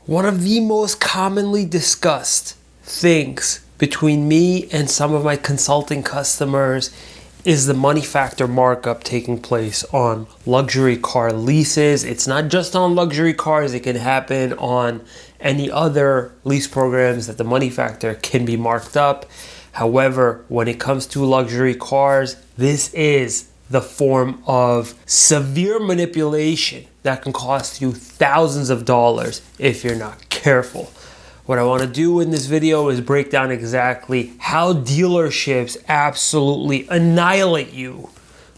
One of the most commonly discussed things between me and some of my consulting customers is the money factor markup taking place on luxury car leases. It's not just on luxury cars, it can happen on any other lease programs that the money factor can be marked up. However, when it comes to luxury cars, this is the form of severe manipulation that can cost you thousands of dollars if you're not careful. What I want to do in this video is break down exactly how dealerships absolutely annihilate you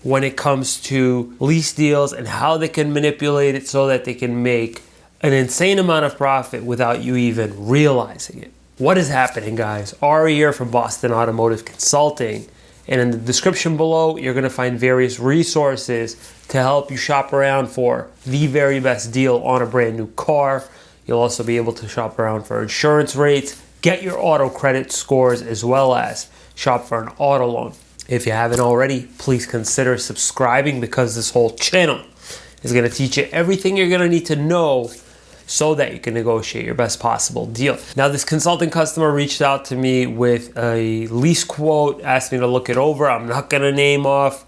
when it comes to lease deals and how they can manipulate it so that they can make an insane amount of profit without you even realizing it. What is happening, guys? Ari here from Boston Automotive Consulting. And in the description below, you're going to find various resources to help you shop around for the very best deal on a brand new car. You'll also be able to shop around for insurance rates, get your auto credit scores, as well as shop for an auto loan. If you haven't already, please consider subscribing because this whole channel is going to teach you everything you're going to need to know so that you can negotiate your best possible deal. Now, this consulting customer reached out to me with a lease quote, asked me to look it over. I'm not gonna name off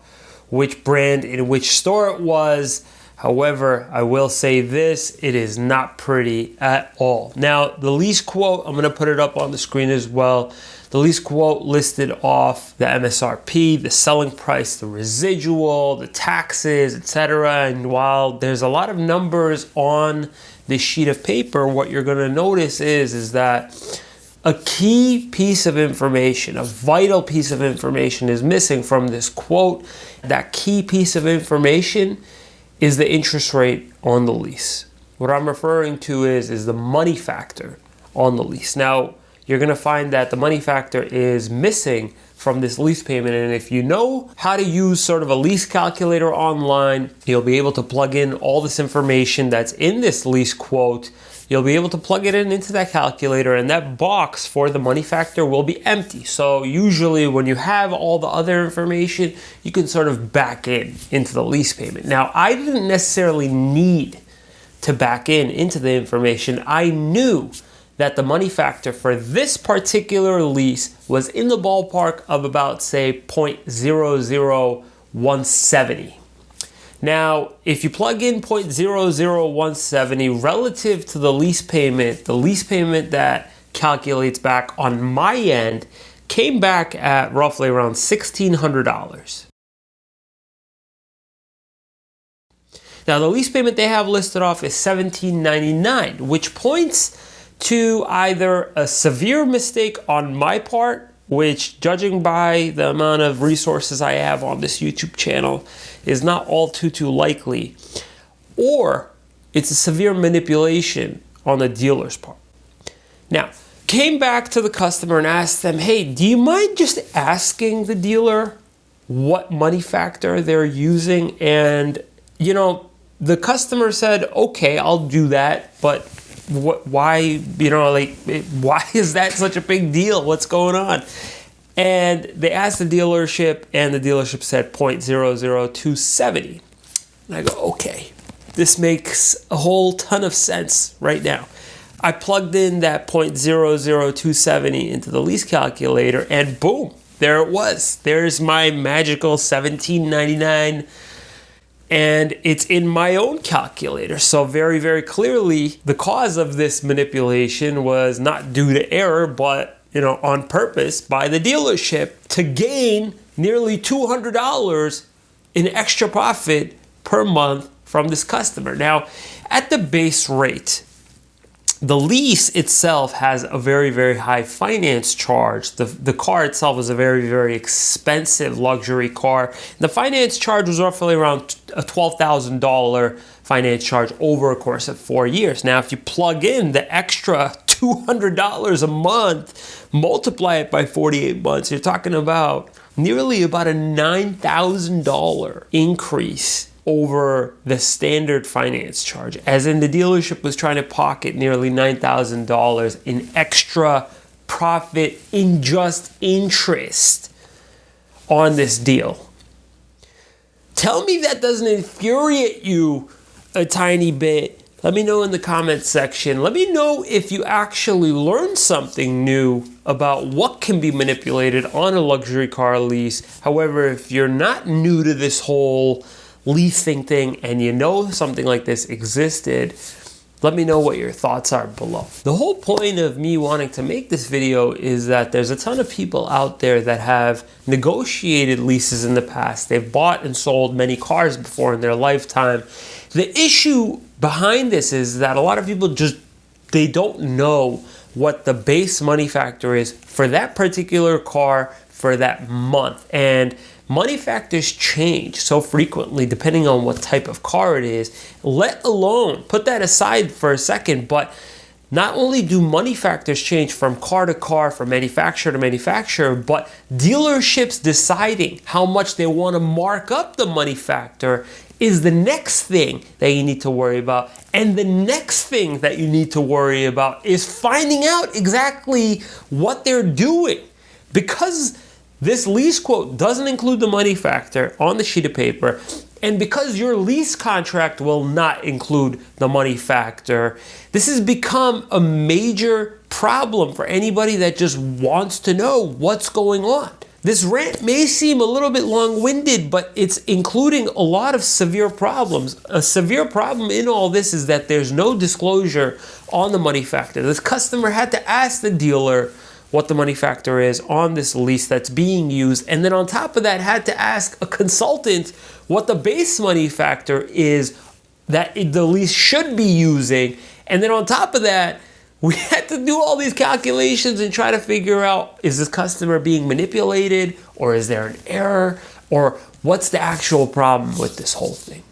which brand in which store it was. However, I will say this, it is not pretty at all. Now, the lease quote, I'm gonna put it up on the screen as well. The lease quote listed off the MSRP, the selling price, the residual, the taxes, etc. And while there's a lot of numbers on this sheet of paper, what you're going to notice is that a key piece of information, a vital piece of information is missing from this quote. That key piece of information is the interest rate on the lease. What I'm referring to is the money factor on the lease. Now, you're going to find that the money factor is missing from this lease payment. And if you know how to use sort of a lease calculator online, you'll be able to plug in all this information that's in this lease quote. You'll be able to plug it into that calculator, and that box for the money factor will be empty. So usually when you have all the other information, you can sort of back into the lease payment. Now, I didn't necessarily need to back into the information. I knew that the money factor for this particular lease was in the ballpark of about, say, 0.00170. Now, if you plug in 0.00170 relative to the lease payment that calculates back on my end came back at roughly around $1,600. Now, the lease payment they have listed off is $1,799, which points to either a severe mistake on my part, which, judging by the amount of resources I have on this YouTube channel, is not all too likely, or it's a severe manipulation on the dealer's part. Now, came back to the customer and asked them, hey, do you mind just asking the dealer what money factor they're using? And, the customer said, okay, I'll do that, but why is that such a big deal? What's going on? And they asked the dealership, and the dealership said 0.00270. And I go, okay, this makes a whole ton of sense right now. I plugged in that 0.00270 into the lease calculator, and boom, there it was. There's my magical $1,799. And it's in my own calculator. So very, very clearly, the cause of this manipulation was not due to error, but on purpose by the dealership to gain nearly $200 in extra profit per month from this customer. Now, at the base rate, the lease itself has a very, very high finance charge. The car itself is a very, very expensive luxury car. The finance charge was roughly around a $12,000 finance charge over a course of 4 years. Now, if you plug in the extra $200 a month, multiply it by 48 months, you're talking about nearly about a $9,000 increase over the standard finance charge, as in the dealership was trying to pocket nearly $9,000 in extra profit in just interest on this deal. Tell me that doesn't infuriate you a tiny bit Let me know in the comments section. Let me know if you actually learned something new about what can be manipulated on a luxury car lease. However, if you're not new to this whole leasing thing and you know something like this existed, let me know what your thoughts are below. The whole point of me wanting to make this video is that there's a ton of people out there that have negotiated leases in the past. They've bought and sold many cars before in their lifetime. The issue behind this is that a lot of people they don't know what the base money factor is for that particular car for that month. And money factors change so frequently depending on what type of car it is, let alone, put that aside for a second, but not only do money factors change from car to car, from manufacturer to manufacturer, but dealerships deciding how much they want to mark up the money factor is the next thing that you need to worry about. And the next thing that you need to worry about is finding out exactly what they're doing. Because this lease quote doesn't include the money factor on the sheet of paper, and because your lease contract will not include the money factor, this has become a major problem for anybody that just wants to know what's going on. This rant may seem a little bit long-winded, but it's including a lot of severe problems. A severe problem in all this is that there's no disclosure on the money factor. This customer had to ask the dealer what the money factor is on this lease that's being used, and then on top of that had to ask a consultant what the base money factor is that the lease should be using, and then on top of that we had to do all these calculations and try to figure out, is this customer being manipulated, or is there an error, or what's the actual problem with this whole thing?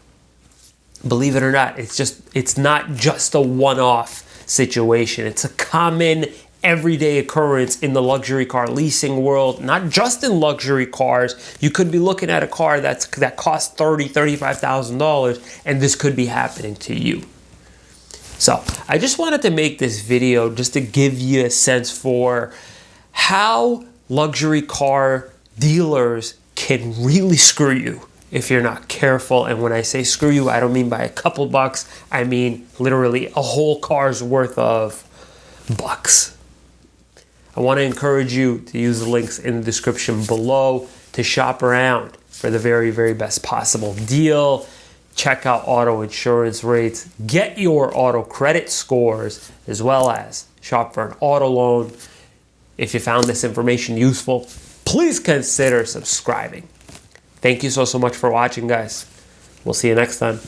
Believe it or not, it's not just a one-off situation. It's a common everyday occurrence in the luxury car leasing world, not just in luxury cars. You could be looking at a car that costs $30,000, $35,000, and this could be happening to you. So I just wanted to make this video just to give you a sense for how luxury car dealers can really screw you if you're not careful. And when I say screw you, I don't mean by a couple bucks. I mean literally a whole car's worth of bucks. I want to encourage you to use the links in the description below to shop around for the very, very best possible deal. Check out auto insurance rates, get your auto credit scores, as well as shop for an auto loan. If you found this information useful, please consider subscribing. Thank you so much for watching, guys. We'll see you next time.